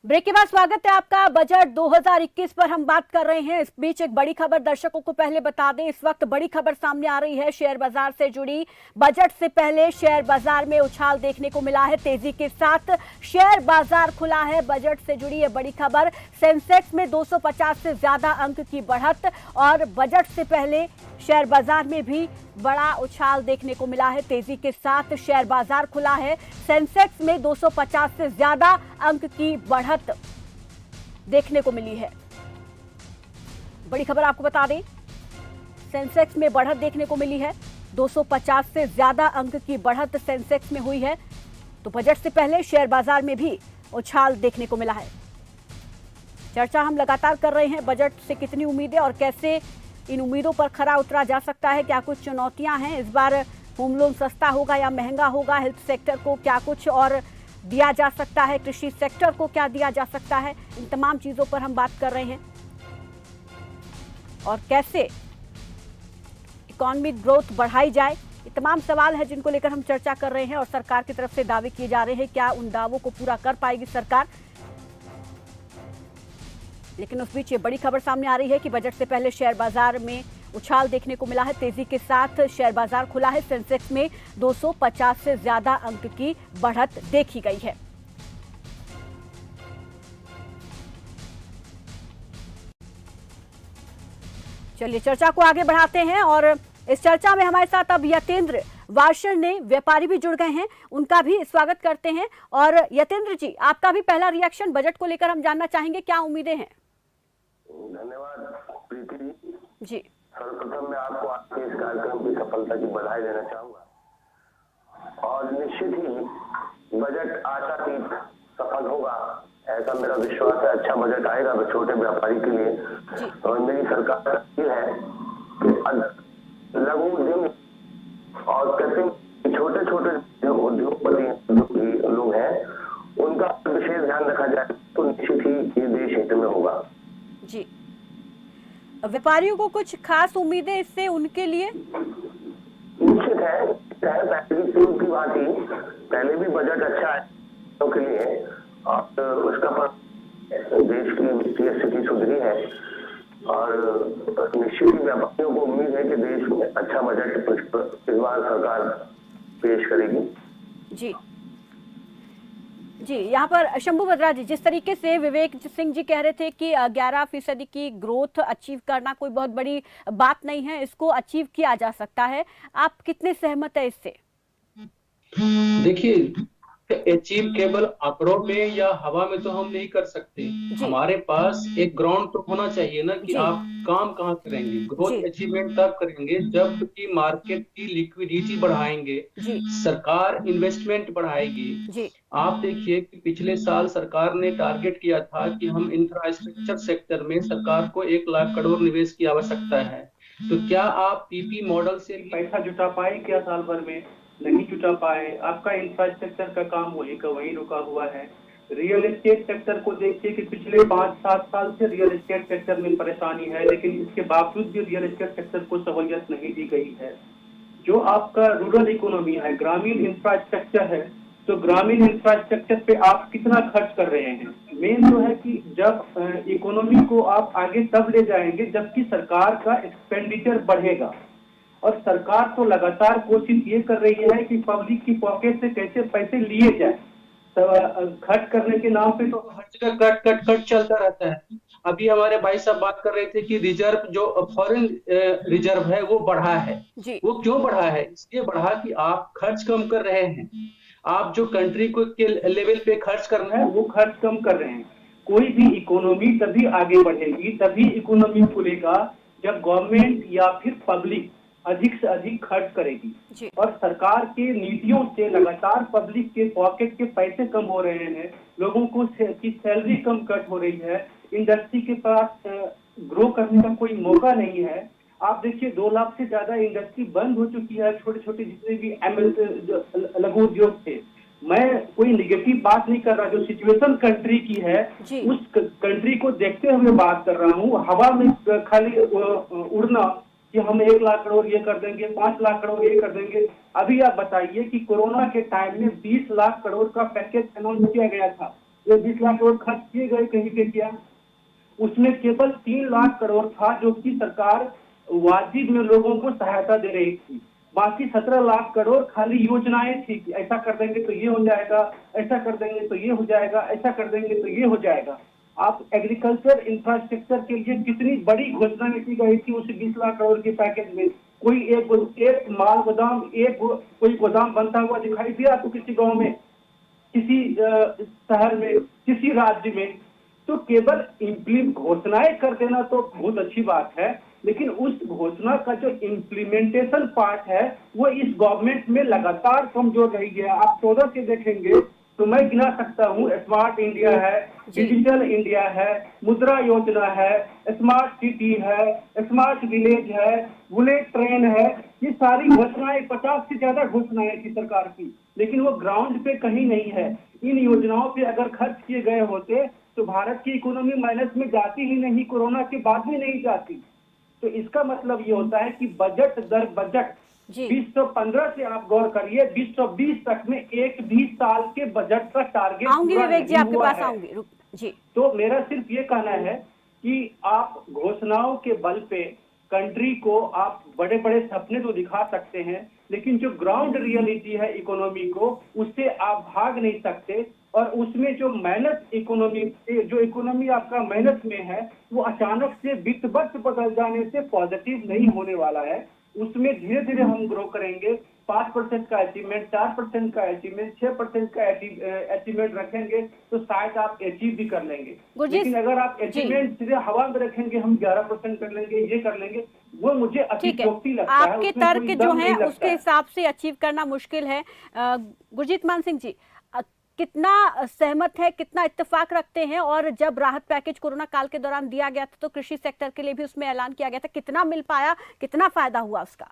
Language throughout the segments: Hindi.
ब्रेक के बाद स्वागत है आपका। बजट 2021 पर हम बात कर रहे हैं। इस बीच एक बड़ी खबर दर्शकों को पहले बता दें। इस वक्त बड़ी खबर सामने आ रही है शेयर बाजार से जुड़ी। बजट से पहले शेयर बाजार में उछाल देखने को मिला है। तेजी के साथ शेयर बाजार खुला है। बजट से जुड़ी ये बड़ी खबर। सेंसेक्स में 250 से ज्यादा अंक की बढ़त और बजट से पहले शेयर बाजार में भी बड़ा उछाल देखने को मिला है। तेजी के साथ शेयर बाजार खुला है। सेंसेक्स में 250 से ज्यादा अंक की बढ़त देखने को मिली है। बड़ी खबर आपको बता दें, सेंसेक्स में बढ़त देखने को मिली है। 250 से ज्यादा अंक की बढ़त सेंसेक्स में हुई है। तो बजट से पहले शेयर बाजार में भी उछाल देखने को मिला है। चर्चा हम लगातार कर रहे हैं बजट से कितनी उम्मीदें और कैसे इन उम्मीदों पर खरा उतरा जा सकता है। क्या कुछ चुनौतियां हैं इस बार, होम लोन सस्ता होगा या महंगा होगा, हेल्थ सेक्टर को क्या कुछ और दिया जा सकता है, कृषि सेक्टर को क्या दिया जा सकता है, इन तमाम चीजों पर हम बात कर रहे हैं। और कैसे इकोनॉमिक ग्रोथ बढ़ाई जाए, ये तमाम सवाल है जिनको लेकर हम चर्चा कर रहे हैं। और सरकार की तरफ से दावे किए जा रहे हैं, क्या उन दावों को पूरा कर पाएगी सरकार। लेकिन उस बीच ये बड़ी खबर सामने आ रही है कि बजट से पहले शेयर बाजार में उछाल देखने को मिला है। तेजी के साथ शेयर बाजार खुला है। सेंसेक्स में 250 से ज्यादा अंक की बढ़त देखी गई है। चलिए चर्चा को आगे बढ़ाते हैं और इस चर्चा में हमारे साथ अब यतेंद्र वार्षण ने व्यापारी भी जुड़ गए हैं, उनका भी स्वागत करते हैं। और यतेंद्र जी, आपका भी पहला रिएक्शन बजट को लेकर हम जानना चाहेंगे, क्या उम्मीदें हैं? धन्यवाद प्रीति जी। सर्वप्रथम मैं आपको आपके इस कार्यक्रम की सफलता की बधाई देना चाहूंगा और निश्चित ही बजट आशातीत सफल होगा, ऐसा मेरा विश्वास है। अच्छा बजट आएगा छोटे व्यापारी के लिए। और मेरी सरकार ये है कि लघु उद्यम और कृषि छोटे छोटे जो उद्योगपति लोग हैं उनका विशेष ध्यान रखा जाए तो निश्चित ही ये देश हित में होगा। जी, व्यापारियों को कुछ खास उम्मीदें इससे उनके लिए? निश्चित है, की बात ही पहले भी बजट अच्छा है के लिए और उसका देश की वित्तीय स्थिति सुधरी है और निश्चित ही व्यापारियों को उम्मीद है कि देश में अच्छा बजट इस बार सरकार पेश करेगी। जी जी, यहाँ पर शंभू बत्रा जी, जिस तरीके से विवेक सिंह जी कह रहे थे कि 11% की ग्रोथ अचीव करना कोई बहुत बड़ी बात नहीं है, इसको अचीव किया जा सकता है, आप कितने सहमत है इससे? देखिए, अचीव केवल आंकड़ों में या हवा में तो हम नहीं कर सकते। हमारे पास एक ग्राउंड तो होना चाहिए ना कि आप काम कहाँ करेंगे। ग्रोथ अचीवमेंट तब करेंगे जब कि मार्केट की लिक्विडिटी बढ़ाएंगे, सरकार इन्वेस्टमेंट बढ़ाएगी। आप देखिए कि पिछले साल सरकार ने टारगेट किया था कि हम इंफ्रास्ट्रक्चर सेक्टर में सरकार को 1 लाख करोड़ निवेश की आवश्यकता है। तो क्या आप पीपी मॉडल से पैसा जुटा पाए क्या? साल भर में नहीं जुटा पाए। आपका इंफ्रास्ट्रक्चर का काम वही का वही रुका हुआ है। रियल एस्टेट सेक्टर को देखिए कि पिछले 5-7 साल से रियल एस्टेट सेक्टर में परेशानी है, लेकिन इसके बावजूद भी रियल एस्टेट सेक्टर को सहूलियत नहीं दी गई है। जो आपका रूरल इकोनॉमी है, ग्रामीण इंफ्रास्ट्रक्चर है, तो ग्रामीण इंफ्रास्ट्रक्चर पे आप कितना खर्च कर रहे हैं? मेन जो है कि जब इकोनॉमी को आप आगे तब ले जाएंगे जबकि सरकार का एक्सपेंडिचर बढ़ेगा। और सरकार तो लगातार कोशिश ये कर रही है कि पब्लिक की पॉकेट से कैसे पैसे लिए जाए। तो खर्च करने के नाम पे तो खर्च का कट चलता रहता है। अभी हमारे भाई साहब बात कर रहे थे कि रिजर्व जो फॉरेन रिजर्व है वो बढ़ा है। वो क्यों बढ़ा है? इसलिए बढ़ा कि आप खर्च कम कर रहे हैं। आप जो कंट्री को के लेवल पे खर्च करना है वो खर्च कम कर रहे हैं। कोई भी इकोनॉमी तभी आगे बढ़ेगी, तभी इकोनॉमी खुलेगा जब गवर्नमेंट या फिर पब्लिक अधिक से अधिक खर्च करेगी। और सरकार के नीतियों से लगातार पब्लिक के पॉकेट के पैसे कम हो रहे हैं, लोगों को की सैलरी कम कट हो रही है, इंडस्ट्री के पास ग्रो करने का कोई मौका नहीं है। आप देखिए 2 लाख से ज्यादा इंडस्ट्री बंद हो चुकी है, छोटे छोटे जितने भी लघु उद्योग थे। मैं कोई निगेटिव बात नहीं कर रहा, जो सिचुएशन कंट्री की है उस कंट्री को देखते हुए बात कर रहा हूँ। हवा में खाली उड़ना कि हम 1 लाख करोड़ ये कर देंगे, 5 लाख करोड़ ये कर देंगे। अभी आप बताइए कि कोरोना के टाइम में 20 लाख करोड़ का पैकेज अनाउंस किया गया था। ये 20 लाख करोड़ खर्च किए गए कहीं पे क्या? उसमें केवल 3 लाख करोड़ था जो कि सरकार वाजिब में लोगों को सहायता दे रही थी। बाकी 17 लाख करोड़ खाली योजनाएं थी कि ऐसा कर देंगे तो ये हो जाएगा, ऐसा कर देंगे तो ये हो जाएगा, ऐसा कर देंगे तो ये हो जाएगा। आप एग्रीकल्चर इंफ्रास्ट्रक्चर के लिए कितनी बड़ी घोषणा की गई थी उस 20 लाख करोड़ के पैकेज में? कोई एक माल गोदाम, कोई गोदाम बनता हुआ दिखाई दिया तो किसी गांव में, किसी शहर में, किसी राज्य में? तो केवल इम्प्लीमेंट घोषणाएं कर देना तो बहुत अच्छी बात है, लेकिन उस घोषणा का जो इम्प्लीमेंटेशन पार्ट है वो इस गवर्नमेंट में लगातार कमजोर रही है। आप 14 से देखेंगे तो मैं गिना सकता हूँ, स्मार्ट इंडिया है, डिजिटल इंडिया है, मुद्रा योजना है, स्मार्ट सिटी है, स्मार्ट विलेज है, बुलेट ट्रेन है। ये सारी घोषणाएं, 50 से ज्यादा घोषणाएं थी सरकार की, लेकिन वो ग्राउंड पे कहीं नहीं है। इन योजनाओं पे अगर खर्च किए गए होते तो भारत की इकोनॉमी माइनस में जाती ही नहीं, कोरोना के बाद भी नहीं जाती। तो इसका मतलब ये होता है कि बजट दर बजट 2015 से आप गौर करिए 2020 तक में एक भी साल के बजट का टारगेट आऊंगी पूरा विवेक जी, नहीं आपके हुआ पास है। आऊंगी, जी। तो मेरा सिर्फ ये कहना है कि आप घोषणाओं के बल पे कंट्री को आप बड़े बड़े सपने तो दिखा सकते हैं, लेकिन जो ग्राउंड रियलिटी है इकोनॉमी को, उससे आप भाग नहीं सकते। और उसमें जो मेहनत इकोनॉमी, जो इकोनॉमी आपका मेहनत में है, वो अचानक से वित्त वर्ष बदल जाने से पॉजिटिव नहीं होने वाला है। उसमें धीरे धीरे हम ग्रो करेंगे। 5% का अचीवमेंट, 4% का अचीवमेंट, 6% का अचीवमेंट रखेंगे तो शायद आप अचीव भी कर लेंगे। लेकिन अगर आप अचीवमेंट सीधे हवा में रखेंगे, हम 11% कर लेंगे, ये कर लेंगे, वो मुझे अतिशयोक्ति लगता है। आपके तर्क जो है उसके हिसाब से अचीव करना मुश्किल है। गुरजीत मान सिंह जी, कितना सहमत है, कितना इत्तेफाक रखते हैं? और जब राहत पैकेज कोरोना काल के दौरान दिया गया था तो कृषि सेक्टर के लिए भी उसमें ऐलान किया गया था, कितना मिल पाया, कितना फायदा हुआ उसका?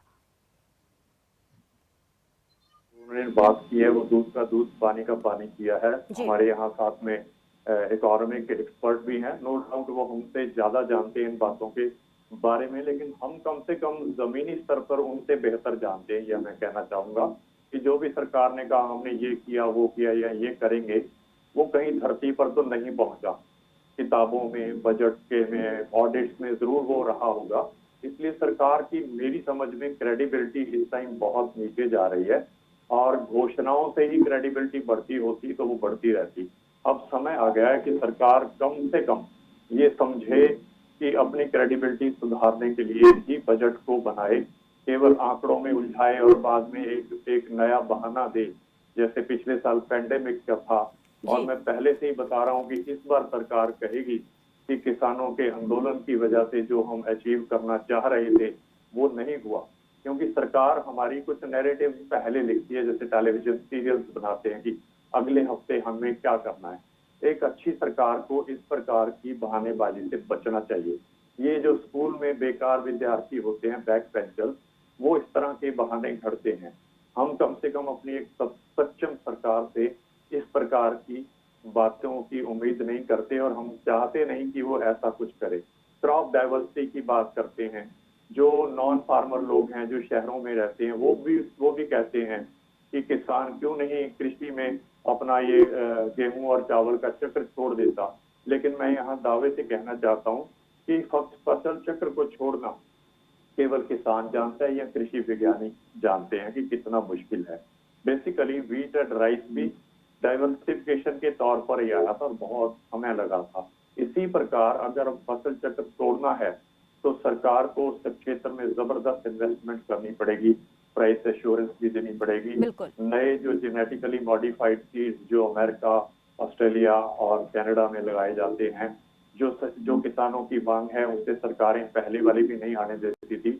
उन्होंने बात की है वो दूध का दूध, पानी का पानी किया है। हमारे यहाँ साथ में इकोनॉमिक एक्सपर्ट भी हैं, नो डाउट वो हमसे ज्यादा जानते हैं इन बातों के बारे में, लेकिन हम कम से कम जमीनी स्तर पर उनसे बेहतर जानते हैं। यह मैं कहना चाहूंगा कि जो भी सरकार ने कहा हमने ये किया, वो किया या ये करेंगे, वो कहीं धरती पर तो नहीं पहुंचा। किताबों में, बजट के में, ऑडिट्स में जरूर वो रहा होगा। इसलिए सरकार की मेरी समझ में क्रेडिबिलिटी इस टाइम बहुत नीचे जा रही है, और घोषणाओं से ही क्रेडिबिलिटी बढ़ती होती तो वो बढ़ती रहती। अब समय आ गया है कि सरकार कम से कम ये समझे कि अपनी क्रेडिबिलिटी सुधारने के लिए ही बजट को बनाए, केवल आंकड़ों में उलझाए और बाद में एक नया बहाना दे, जैसे पिछले साल पेंडेमिक का था। और मैं पहले से ही बता रहा हूँ कि इस बार सरकार कहेगी कि किसानों के आंदोलन की वजह से जो हम अचीव करना चाह रहे थे वो नहीं हुआ, क्योंकि सरकार हमारी कुछ नैरेटिव पहले लिखती है, जैसे टेलीविजन सीरियल्स बनाते हैं कि अगले हफ्ते हमें क्या करना है। एक अच्छी सरकार को इस प्रकार की बहानेबाजी से बचना चाहिए। ये जो स्कूल में बेकार विद्यार्थी होते हैं, बैक बेंचर्स, वो इस तरह के बहाने घड़ते हैं। हम कम से कम अपनी एक सक्षम सरकार से इस प्रकार की बातों की उम्मीद नहीं करते, और हम चाहते नहीं कि वो ऐसा कुछ करे। क्रॉप डाइवर्सिटी की बात करते हैं, जो नॉन फार्मर लोग हैं जो शहरों में रहते हैं, वो भी कहते हैं कि किसान क्यों नहीं कृषि में अपना ये गेहूं और चावल का चक्र छोड़ देता। लेकिन मैं यहाँ दावे से कहना चाहता हूँ कि फसल चक्र को छोड़ना केवल किसान जानता है या कृषि वैज्ञानिक जानते हैं कि कितना मुश्किल है। बेसिकली व्हीट एंड राइस भी डाइवर्सिफिकेशन के तौर पर ही आया था और बहुत समय लगा था। इसी प्रकार अगर फसल चक्र तोड़ना है तो सरकार को उस क्षेत्र में जबरदस्त इन्वेस्टमेंट करनी पड़ेगी, प्राइस एश्योरेंस भी देनी पड़ेगी। नए जो जेनेटिकली मॉडिफाइड सीड्स जो अमेरिका, ऑस्ट्रेलिया और कनाडा में लगाए जाते हैं, जो किसानों की मांग है, उससे सरकारें पहले वाली भी नहीं आने देती थी,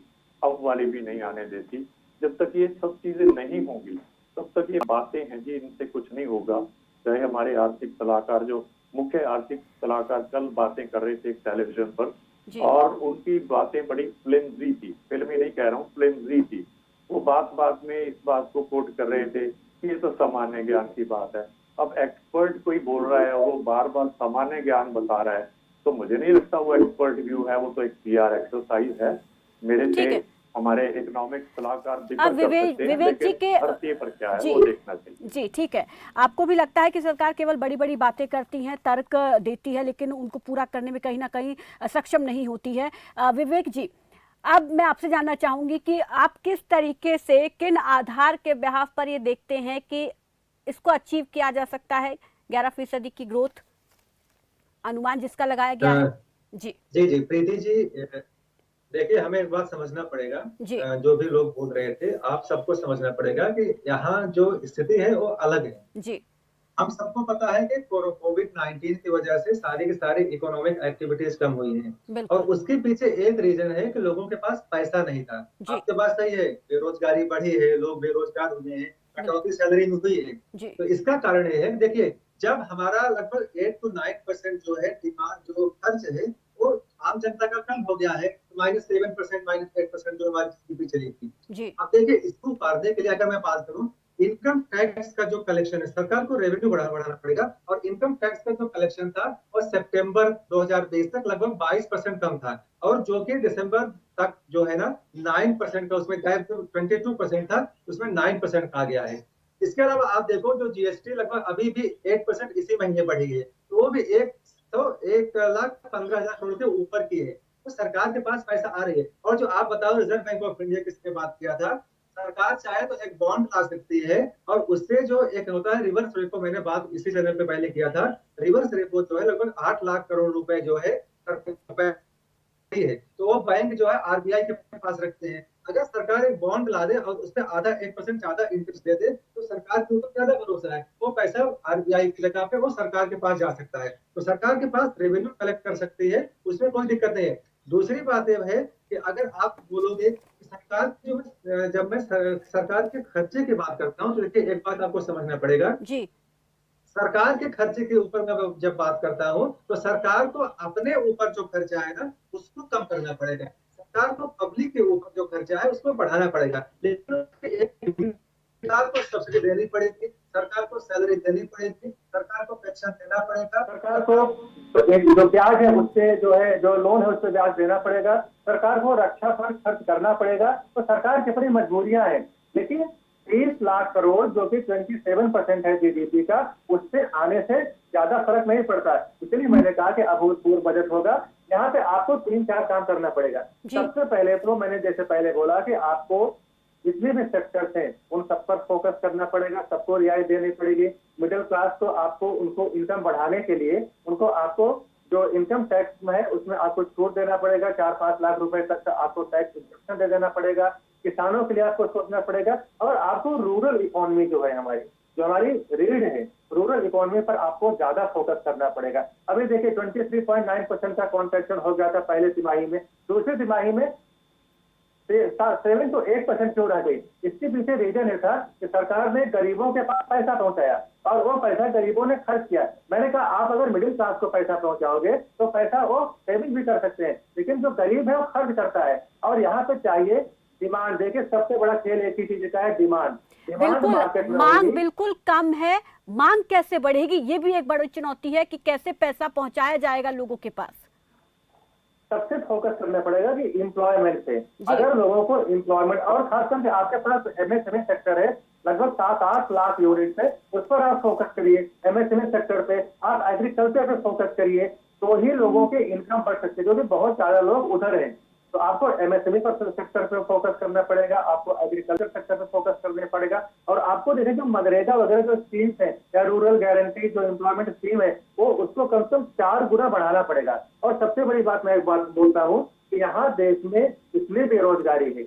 अब वाली भी नहीं आने देती। जब तक ये सब चीजें नहीं होंगी तब तक ये बातें हैं जी, इनसे कुछ नहीं होगा। चाहे हमारे आर्थिक सलाहकार, जो मुख्य आर्थिक सलाहकार कल बातें कर रहे थे टेलीविजन पर, और उनकी बातें बड़ी फ्लिमजी थी, फिल्मी नहीं कह रहा हूँ, फ्लिमजी थी। वो बात में इस बात को कोट कर रहे थे कि ये तो सामान्य ज्ञान की बात है। अब एक्सपर्ट कोई बोल रहा है और वो बार बार सामान्य ज्ञान बता रहा है, तो मुझे नहीं लगता वो एक्सपर्ट व्यू है, वो तो एक PR एक्सरसाइज है। मेरे से हमारे इकोनॉमिक सलाहकार अब विवेक जी के धरती पर क्या है जी वो देखना चाहिए। जी ठीक है, आपको भी लगता है कि सरकार केवल बड़ी बड़ी बातें करती है, तर्क देती है, लेकिन उनको पूरा करने में कहीं ना कहीं सक्षम नहीं होती है। विवेक जी, अब मैं आपसे जानना चाहूंगी कि आप किस तरीके से, किन आधार के बिहाफ पर ये देखते हैं कि इसको अचीव किया जा सकता है, 11% की ग्रोथ अनुमान जिसका लगाया गया है? जी जी जी प्रीति जी, देखिए हमें एक बात समझना पड़ेगा। जी जो भी लोग बोल रहे थे, आप सबको समझना पड़ेगा कि यहाँ जो स्थिति है वो अलग है। जी हम सबको पता है कि कोविड-19 की वजह से सारी की सारी इकोनॉमिक एक्टिविटीज कम हुई हैं और बिल्कुल उसके पीछे एक रीजन है कि लोगों के पास पैसा नहीं था। जी आपके पास सही है, बेरोजगारी बढ़ी है, लोग बेरोजगार हुए हैं, बिल्कुल कटौती सैलरी में हुई है। जी तो इसका कारण ये है, देखिए जब हमारा लगभग 8 to 9% जो है डिमांड, जो खर्च है वो आम जनता का कम हो गया है, -7% -8% जो हमारी जीडीपी चली थी। जी अब देखिए इसको उतारने के लिए अगर मैं बात करूं, इनकम टैक्स का जो कलेक्शन है, सरकार को रेवेन्यू बढ़ाना पड़ेगा और इनकम टैक्स का जो कलेक्शन था वो सितंबर 2020 तक लगभग 22% कम था और जो कि दिसंबर तक जो है ना 9% का उसमें गैप, जो 22% था उसमें 9% आ गया है। इसके अलावा आप देखो जो जीएसटी लगभग अभी भी 8% इसी महीने बढ़ी है, तो वो भी 1,15,000 करोड़ के ऊपर की है। तो सरकार के पास पैसा आ रही है। और जो आप बताओ रिजर्व बैंक ऑफ इंडिया किसने बात किया था, सरकार चाहे तो एक बॉन्ड ला सकती है और उससे जो एक होता है रिवर्स रेपो, मैंने बात इसी चैनल पे पहले किया था, रिवर्स रेपो जो है लगभग 8 लाख करोड़ रुपए जो है है, तो वो बैंक जो है आरबीआई के पास रखते हैं। अगर सरकार एक बॉन्ड ला दे और उसपे आधा 1% ज्यादा इंटरेस्ट दे दे तो सरकार के ऊपर ज्यादा भरोसा है, वो पैसा आरबीआई की जगह पे वो सरकार के पास जा सकता है, तो सरकार के पास रेवेन्यू कलेक्ट कर सकती है, उसमें कोई दिक्कत नहीं है। दूसरी बात यह है कि अगर आप बोलोगे कि सरकार जो जब मैं सरकार के खर्चे की बात करता हूँ तो देखिए एक बात आपको समझना पड़ेगा, जी सरकार के खर्चे के ऊपर मैं जब बात करता हूँ तो सरकार को अपने ऊपर जो खर्चा है ना उसको कम करना पड़ेगा, सरकार को पब्लिक के ऊपर जो खर्चा है उसको बढ़ाना पड़ेगा। लेकिन सरकार को सब्सिडी देनी पड़ेगी, सरकार को सैलरी देनी पड़ेगी, सरकार को पेंशन देना पड़ेगा, सरकार को तो एक जो ब्याज है उससे जो है, जो लोन है उस पर ब्याज देना पड़ेगा, सरकार को रक्षा पर खर्च करना पड़ेगा, तो सरकार की बड़ी मजबूरियां हैं। लेकिन 30 लाख करोड़ जो कि 27% है जीडीपी का, उससे आने से ज्यादा फर्क नहीं पड़ता। इसलिए मैंने कहा कि अभूतपूर्व बजट होगा। यहाँ पे आपको 3-4 काम करना पड़ेगा। सबसे पहले तो मैंने जैसे पहले बोला कि आपको जितने भी सेक्टर्स हैं उन सब पर फोकस करना पड़ेगा, सबको रियायत देनी पड़ेगी। मिडिल क्लास को आपको उनको इनकम बढ़ाने के लिए उनको आपको जो इनकम टैक्स में है उसमें आपको छूट देना पड़ेगा, 4-5 लाख रुपए तक का आपको टैक्स डिडक्शन दे देना पड़ेगा। किसानों के लिए आपको सोचना पड़ेगा और आपको रूरल इकोनॉमी जो है हमारी, जो हमारी रीढ़ है, रूरल इकोनॉमी पर आपको ज्यादा फोकस करना पड़ेगा। अभी देखिए 23.9% का कॉन्ट्रैक्शन हो गया था पहले तिमाही में, दूसरी तिमाही में 7 to 8% क्यों रह गई? इसके पीछे रीजन ये था कि सरकार ने गरीबों के पास पैसा पहुंचाया और वो पैसा गरीबों ने खर्च किया। मैंने कहा आप अगर मिडिल क्लास को पैसा पहुंचाओगे तो पैसा वो सेविंग भी कर सकते हैं, लेकिन जो गरीब है वो खर्च करता है। और यहाँ पे चाहिए डिमांड। देखिए सबसे बड़ा खेल एक ही चीज का है, डिमांड। बिल्कुल, मांग बिल्कुल कम है, मांग कैसे बढ़ेगी ये भी एक बड़ी चुनौती है कि कैसे पैसा पहुंचाया जाएगा लोगों के पास। सबसे फोकस करना पड़ेगा कि एम्प्लॉयमेंट पे, अगर लोगों को एम्प्लॉयमेंट, और खासकर आपके पास एमएसएमई सेक्टर है लगभग 7-8 लाख यूनिट है, उस पर आप फोकस करिए। एमएसएमई सेक्टर पे आप एग्रीकल्चर पे फोकस करिए, तो ही लोगों के इनकम बढ़ सकते हैं, जो कि बहुत ज्यादा लोग उधर हैं। तो आपको एमएसएमई पर सेक्टर पे फोकस करना पड़ेगा, आपको एग्रीकल्चर सेक्टर पे फोकस करना पड़ेगा, और आपको देखें जो मनरेगा वगैरह जो स्कीम्स है या रूरल गारंटी जो एम्प्लॉयमेंट स्कीम है वो उसको कम से कम 4 गुना बढ़ाना पड़ेगा। और सबसे बड़ी बात मैं एक बात बोलता हूँ कि यहाँ देश में इतनी बेरोजगारी है,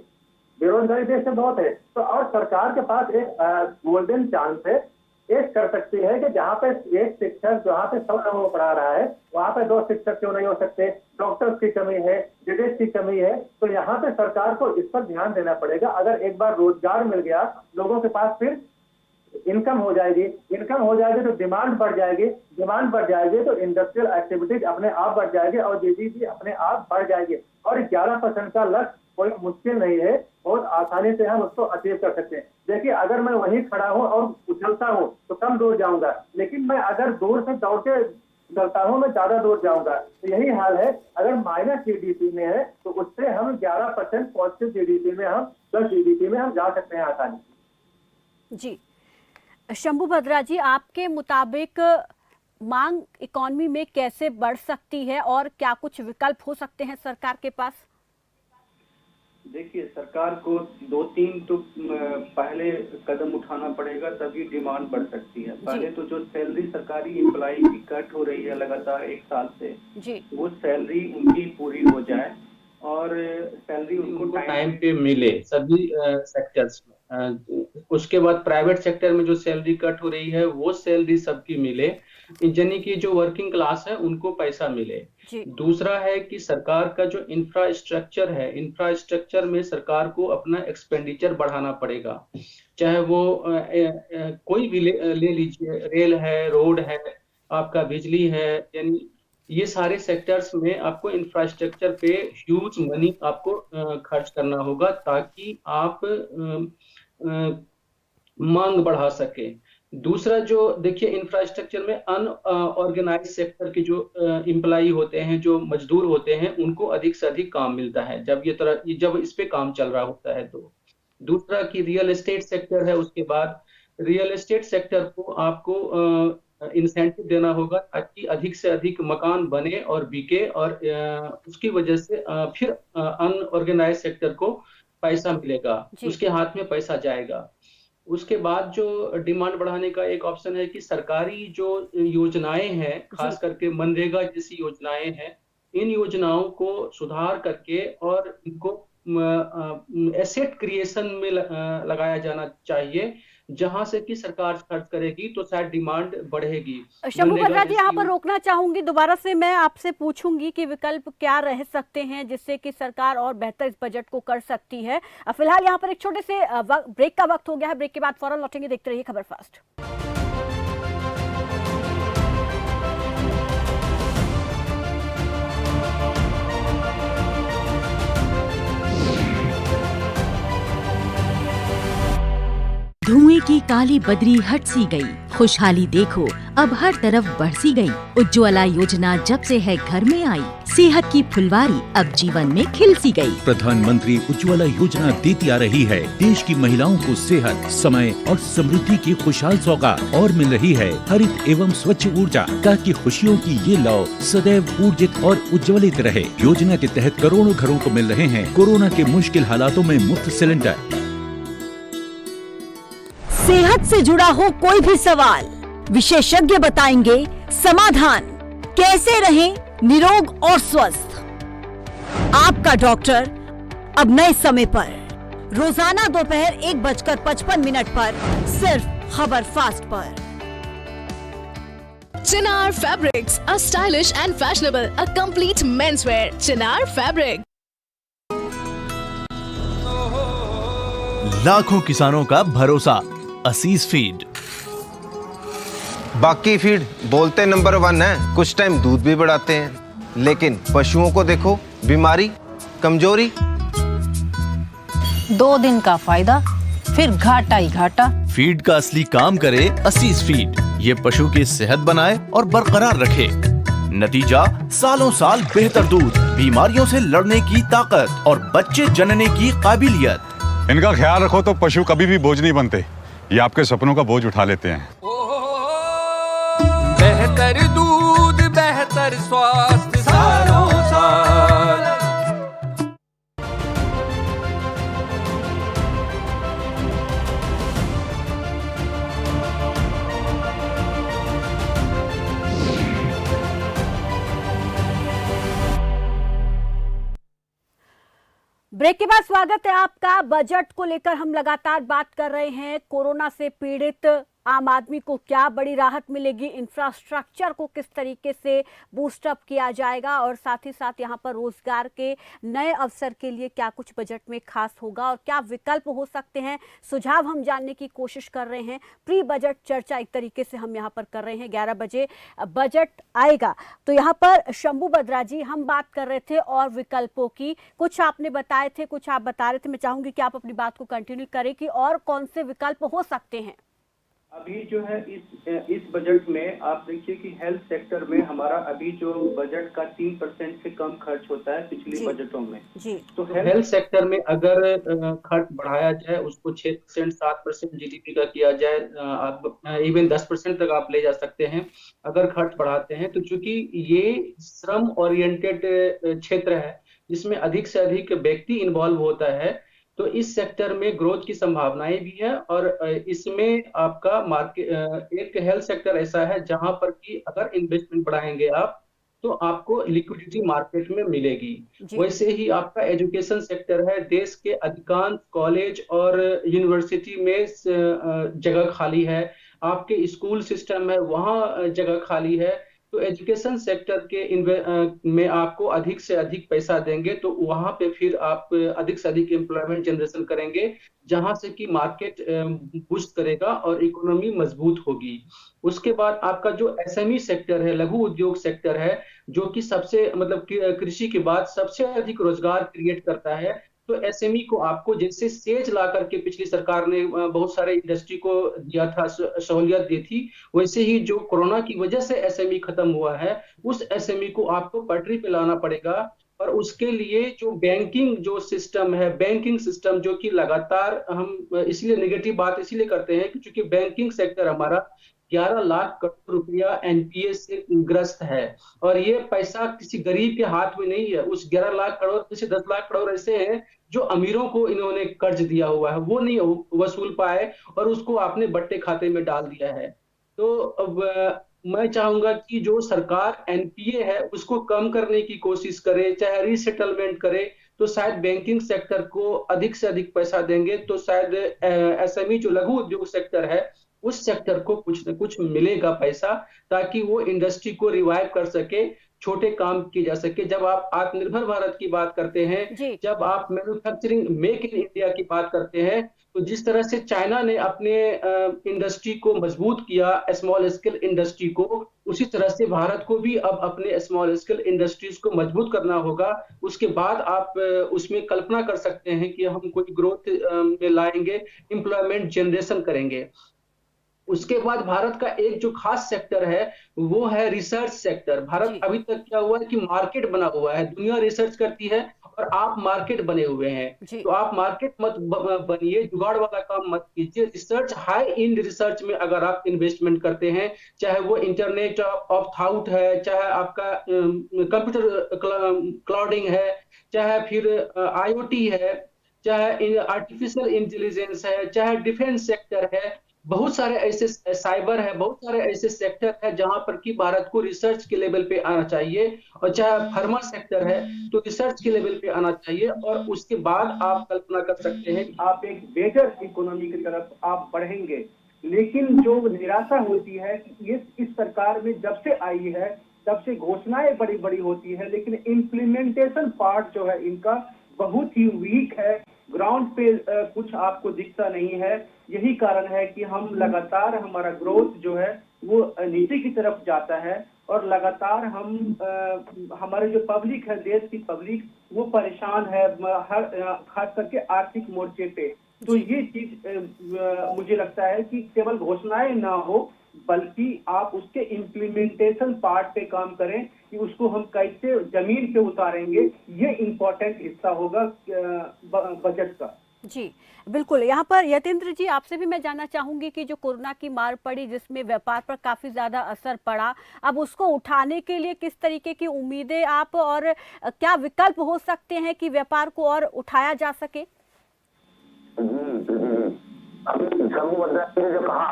बेरोजगारी देश में बहुत है, तो और सरकार के पास एक गोल्डन चांस है, एक कर सकती है कि जहाँ पे एक शिक्षक जहाँ पे 100 लोगों को पढ़ा रहा है वहाँ पे 2 शिक्षक क्यों नहीं हो सकते। डॉक्टर्स की कमी है, जजेस की कमी है, तो यहाँ पे सरकार को इस पर ध्यान देना पड़ेगा। अगर एक बार रोजगार मिल गया लोगों के पास, फिर इनकम हो जाएगी, इनकम हो जाएगी तो डिमांड बढ़ जाएगी, डिमांड बढ़ जाएगी तो इंडस्ट्रियल एक्टिविटीज अपने आप बढ़ जाएगी और जीडीपी अपने आप बढ़ जाएगी। और 11% का लक्ष्य कोई मुश्किल नहीं है, बहुत आसानी से हम उसको अचीव कर सकते हैं। देखिए अगर मैं वहीं खड़ा हूं और उछलता हूं तो कम दूर जाऊंगा, लेकिन मैं अगर दूर से दौड़ के गलताओं में ज्यादा दूर जाऊंगा। तो यही हाल है, अगर माइनस जीडीपी में है तो उससे हम 11% पॉजिटिव जीडीपी में, हम प्लस जीडीपी में हम जा सकते हैं आसानी। जी शंभू भद्रा जी, आपके मुताबिक मांग इकोनॉमी में कैसे बढ़ सकती है और क्या कुछ विकल्प हो सकते हैं सरकार के पास? देखिए, सरकार को 2-3 तो पहले कदम उठाना पड़ेगा, तभी डिमांड बढ़ सकती है। पहले तो जो सैलरी सरकारी एम्प्लॉय की कट हो रही है लगातार 1 साल से जी, वो सैलरी उनकी पूरी हो जाए और सैलरी उनको टाइम पे मिले सभी सेक्टर्स में। उसके बाद प्राइवेट सेक्टर में जो सैलरी कट हो रही है वो सैलरी सबकी मिले, यानी कि जो वर्किंग क्लास है उनको पैसा मिले। दूसरा है कि सरकार का जो इंफ्रास्ट्रक्चर है, इंफ्रास्ट्रक्चर में सरकार को अपना एक्सपेंडिचर बढ़ाना पड़ेगा, चाहे वो कोई भी ले लीजिए, रेल है, रोड है, आपका बिजली है, यानी ये सारे सेक्टर्स में आपको इंफ्रास्ट्रक्चर पे ह्यूज मनी आपको खर्च करना होगा ताकि आप मांग बढ़ा सके। दूसरा जो देखिए, इंफ्रास्ट्रक्चर में अनऑर्गेनाइज सेक्टर के जो एम्प्लॉय होते हैं, जो मजदूर होते हैं, उनको अधिक से अधिक काम मिलता है जब इस पे काम चल रहा होता है। तो दूसरा कि रियल एस्टेट सेक्टर है, उसके बाद रियल एस्टेट सेक्टर को आपको इंसेंटिव देना होगा ताकि अधिक से अधिक मकान बने और बिके और उसकी वजह से फिर अनऑर्गेनाइज सेक्टर को पैसा मिलेगा, उसके हाथ में पैसा जाएगा। उसके बाद जो डिमांड बढ़ाने का एक ऑप्शन है कि सरकारी जो योजनाएं हैं, खास करके मनरेगा जैसी योजनाएं हैं, इन योजनाओं को सुधार करके और इनको एसेट क्रिएशन में लगाया जाना चाहिए, जहां से कि सरकार खर्च करेगी तो शायद डिमांड बढ़ेगी। शंभू भद्रा जी, यहाँ पर रोकना चाहूंगी, दोबारा से मैं आपसे पूछूंगी कि विकल्प क्या रह सकते हैं जिससे कि सरकार और बेहतर इस बजट को कर सकती है। फिलहाल यहाँ पर एक छोटे से ब्रेक का वक्त हो गया है, ब्रेक के बाद फौरन लौटेंगे। देखते रहिए खबर फास्ट। धुएं की काली बदरी हट सी गई, खुशहाली देखो अब हर तरफ बरसी गई। उज्ज्वला योजना जब से है घर में आई, सेहत की फुलवारी अब जीवन में खिल सी गई। प्रधानमंत्री उज्ज्वला योजना देती आ रही है देश की महिलाओं को सेहत, समय और समृद्धि की खुशहाल सौगात, और मिल रही है हरित एवं स्वच्छ ऊर्जा ताकि खुशियों की ये लौ सदैव ऊर्जित और उज्ज्वलित रहे। योजना के तहत करोड़ों घरों को मिल रहे हैं कोरोना के मुश्किल हालातों में मुफ्त सिलेंडर। सेहत से जुड़ा हो कोई भी सवाल, विशेषज्ञ बताएंगे समाधान। कैसे रहें निरोग और स्वस्थ। आपका डॉक्टर अब नए समय पर, रोजाना दोपहर 1:55 पर, सिर्फ खबर फास्ट पर। Chinar Fabrics, a stylish and fashionable, a complete menswear. Chinar Fabric. लाखों किसानों का भरोसा असीस फीड। बाकी फीड बोलते नंबर 1 है, कुछ टाइम दूध भी बढ़ाते हैं, लेकिन पशुओं को देखो, बीमारी, कमजोरी। 2 दिन का फायदा, फिर घाटा ही घाटा। फीड का असली काम करे असीस फीड। ये पशु की सेहत बनाए और बरकरार रखे। नतीजा सालों साल बेहतर दूध, बीमारियों से लड़ने की ताकत और बच्चे जनने की काबिलियत। इनका ख्याल रखो तो पशु कभी भी बोझ नहीं बनते, ये आपके सपनों का बोझ उठा लेते हैं। बेहतर दूध, बेहतर स्वास्थ्य सालों साल। ब्रेक के बाद स्वागत है आपका। बजट को लेकर हम लगातार बात कर रहे हैं। कोरोना से पीड़ित आम आदमी को क्या बड़ी राहत मिलेगी, इंफ्रास्ट्रक्चर को किस तरीके से बूस्ट अप किया जाएगा, और साथ ही साथ यहाँ पर रोजगार के नए अवसर के लिए क्या कुछ बजट में खास होगा और क्या विकल्प हो सकते हैं, सुझाव हम जानने की कोशिश कर रहे हैं। प्री बजट चर्चा एक तरीके से हम यहाँ पर कर रहे हैं। 11 बजे बजट आएगा। तो यहाँ पर शंभू भद्रा जी, हम बात कर रहे थे और विकल्पों की, कुछ आपने बताए थे, कुछ आप बता रहे थे। मैं चाहूंगी कि आप अपनी बात को कंटिन्यू करें कि और कौन से विकल्प हो सकते हैं। अभी जो है इस बजट में आप देखिए कि हेल्थ सेक्टर में हमारा अभी जो बजट का 3% से कम खर्च होता है पिछले बजटों में। तो हेल्थ सेक्टर में अगर खर्च बढ़ाया जाए, उसको 6% 7% जीडीपी का किया जाए, आप इवन 10% तक आप ले जा सकते हैं अगर खर्च बढ़ाते हैं। तो चूंकि ये श्रम ओरिएंटेड क्षेत्र है जिसमें अधिक से अधिक व्यक्ति इन्वॉल्व होता है, तो इस सेक्टर में ग्रोथ की संभावनाएं भी है। और इसमें आपका मार्केट, एक हेल्थ सेक्टर ऐसा है जहां पर कि अगर इन्वेस्टमेंट बढ़ाएंगे आप तो आपको लिक्विडिटी मार्केट में मिलेगी। वैसे ही आपका एजुकेशन सेक्टर है, देश के अधिकांश कॉलेज और यूनिवर्सिटी में जगह खाली है, आपके स्कूल सिस्टम है वहाँ जगह खाली है। तो एजुकेशन सेक्टर के में आपको अधिक से अधिक पैसा देंगे तो वहां पे फिर आप अधिक से अधिक एम्प्लॉयमेंट जनरेशन करेंगे, जहां से कि मार्केट बूस्ट करेगा और इकोनॉमी मजबूत होगी। उसके बाद आपका जो एसएमई सेक्टर है, लघु उद्योग सेक्टर है, जो कि सबसे मतलब कृषि के बाद सबसे अधिक रोजगार क्रिएट करता है। तो एसएमई को आपको जैसे सेज ला करके पिछली सरकार ने बहुत सारे इंडस्ट्री को दिया था, सहूलियत दी थी, वैसे ही जो कोरोना की वजह से एसएमई खत्म हुआ है, उस एसएमई को आपको पटरी पे लाना पड़ेगा। और उसके लिए जो बैंकिंग जो सिस्टम है, बैंकिंग सिस्टम जो कि लगातार हम इसलिए नेगेटिव बात इसलिए करते हैं कि चूंकि बैंकिंग सेक्टर हमारा 11 लाख करोड़ रुपया एनपीए से ग्रस्त है और ये पैसा किसी गरीब के हाथ में नहीं है। उस 11 लाख करोड़ में से 10 लाख करोड़ ऐसे हैं जो अमीरों को इन्होंने कर्ज दिया हुआ है, वो नहीं वसूल पाए और उसको आपने बट्टे खाते में डाल दिया है। तो अब मैं चाहूंगा कि जो सरकार एनपीए है उसको कम करने की कोशिश करे, चाहे रीसेटलमेंट करे, तो शायद बैंकिंग सेक्टर को अधिक से अधिक पैसा देंगे तो शायद एसएमई जो लघु उद्योग सेक्टर है उस सेक्टर को कुछ न कुछ मिलेगा पैसा, ताकि वो इंडस्ट्री को रिवाइव कर सके, छोटे काम किए जा सके। जब आप आत्मनिर्भर भारत की बात करते हैं, जब आप मैन्युफैक्चरिंग मेक इन इंडिया की बात करते हैं, तो जिस तरह से चाइना ने अपने इंडस्ट्री को मजबूत किया, स्मॉल स्केल इंडस्ट्री को, उसी तरह से भारत को भी अब अपने स्मॉल स्केल इंडस्ट्रीज को मजबूत करना होगा। उसके बाद आप उसमें कल्पना कर सकते हैं कि हम कोई ग्रोथ में लाएंगे, एम्प्लॉयमेंट जनरेशन करेंगे। उसके बाद भारत का एक जो खास सेक्टर है वो है रिसर्च सेक्टर। भारत अभी तक क्या हुआ है कि मार्केट बना हुआ है, दुनिया रिसर्च करती है और आप मार्केट बने हुए हैं। तो आप मार्केट मत बनिए, जुगाड़ वाला काम मत कीजिए। रिसर्च, हाई इंड रिसर्च में अगर आप इन्वेस्टमेंट करते हैं, चाहे वो इंटरनेट ऑफ थाउट है, चाहे आपका कंप्यूटर क्लाउडिंग है, चाहे फिर आईओटी है, चाहे आर्टिफिशियल इंटेलिजेंस है, चाहे डिफेंस सेक्टर है, बहुत सारे ऐसे साइबर है, बहुत सारे ऐसे सेक्टर है जहां पर कि भारत को रिसर्च के लेवल पे आना चाहिए। और चाहे फार्मा सेक्टर है तो रिसर्च के लेवल पे आना चाहिए। और उसके बाद आप कल्पना कर सकते हैं कि आप एक बेटर इकोनॉमी की तरफ आप बढ़ेंगे। लेकिन जो निराशा होती है कि इस सरकार में जब से आई है तब से घोषणाएं बड़ी बड़ी होती है, लेकिन इम्प्लीमेंटेशन पार्ट जो है इनका बहुत ही वीक है। ग्राउंड पे कुछ आपको दिखता नहीं है। यही कारण है कि हम लगातार, हमारा ग्रोथ जो है वो नीचे की तरफ जाता है और लगातार हम हमारे जो पब्लिक है, देश की पब्लिक, वो परेशान है, खास करके आर्थिक मोर्चे पे। तो ये चीज मुझे लगता है कि केवल घोषणाएं ना हो बल्कि आप उसके इम्प्लीमेंटेशन पार्ट पे काम करें कि उसको हम कैसे जमीन पे उतारेंगे, ये इम्पोर्टेंट हिस्सा होगा बजट का। जी बिल्कुल। यहाँ पर यतेंद्र जी, आपसे भी मैं जानना चाहूंगी कि जो कोरोना की मार पड़ी जिसमें व्यापार पर काफी ज्यादा असर पड़ा, अब उसको उठाने के लिए किस तरीके की उम्मीदें आप और क्या विकल्प हो सकते हैं कि व्यापार को और उठाया जा सके? अभी समूह मंत्रालय ने जो कहा,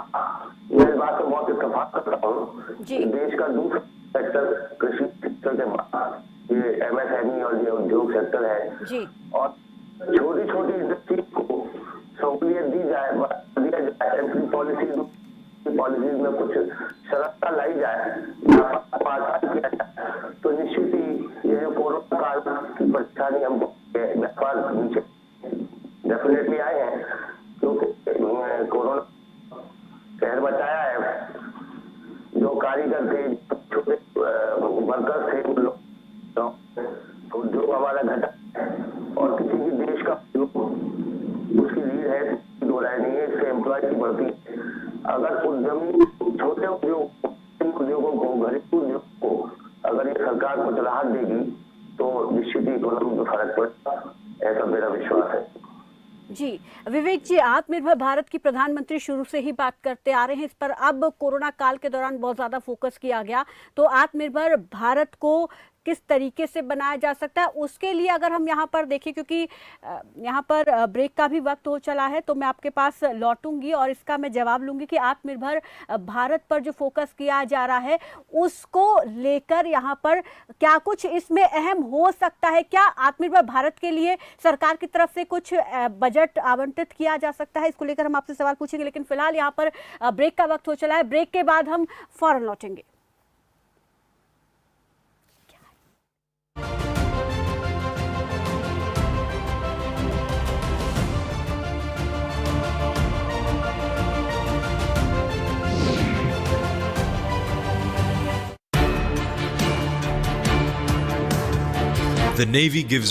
मैं इस बात से बहुत इत्तेफाक करता हूँ। देश का दूसरा सेक्टर कृषि सेक्टर के बाद ये एमएसएमई और ये उद्योग सेक्टर है, और छोटी छोटी इंडस्ट्री को सहूलियत दी जाए, दिया जाए, अपनी पॉलिसीज में कुछ सरलता लाई जाए, आसान किया जाए, तो निश्चित ही ये जो कोरोना काल की परेशानी हम व्यापार नीचे डेफिनेटली आए हैं, क्योंकि कोरोना शहर बचाया है। जो कारीगर थे, छोटे वर्कर्स थे, तो जो हमारा घटा और किसी भी देश का उसकी लीड है, दो राय नहीं है, इससे एम्प्लॉय की बढ़ती है। अगर उद्यमी, छोटे उद्योगों को, घरेलू उद्योग को अगर ये सरकार कुछ राहत देगी तो निश्चित ही इकोनॉमी में फर्क पड़ेगा, ऐसा मेरा विश्वास है। जी विवेक जी, आत्मनिर्भर भारत की प्रधानमंत्री शुरू से ही बात करते आ रहे हैं, इस पर अब कोरोना काल के दौरान बहुत ज्यादा फोकस किया गया, तो आत्मनिर्भर भारत को किस तरीके से बनाया जा सकता है उसके लिए अगर हम यहाँ पर देखें, क्योंकि यहाँ पर ब्रेक का भी वक्त हो चला है, तो मैं आपके पास लौटूंगी और इसका मैं जवाब लूंगी कि आत्मनिर्भर भारत पर जो फोकस किया जा रहा है उसको लेकर यहाँ पर क्या कुछ इसमें अहम हो सकता है? क्या आत्मनिर्भर भारत के लिए सरकार की तरफ से कुछ बजट आवंटित किया जा सकता है? इसको लेकर हम आपसे सवाल पूछेंगे, लेकिन फिलहाल यहाँ पर ब्रेक का वक्त हो चला है। ब्रेक के बाद हम फौरन लौटेंगे। The Navy gives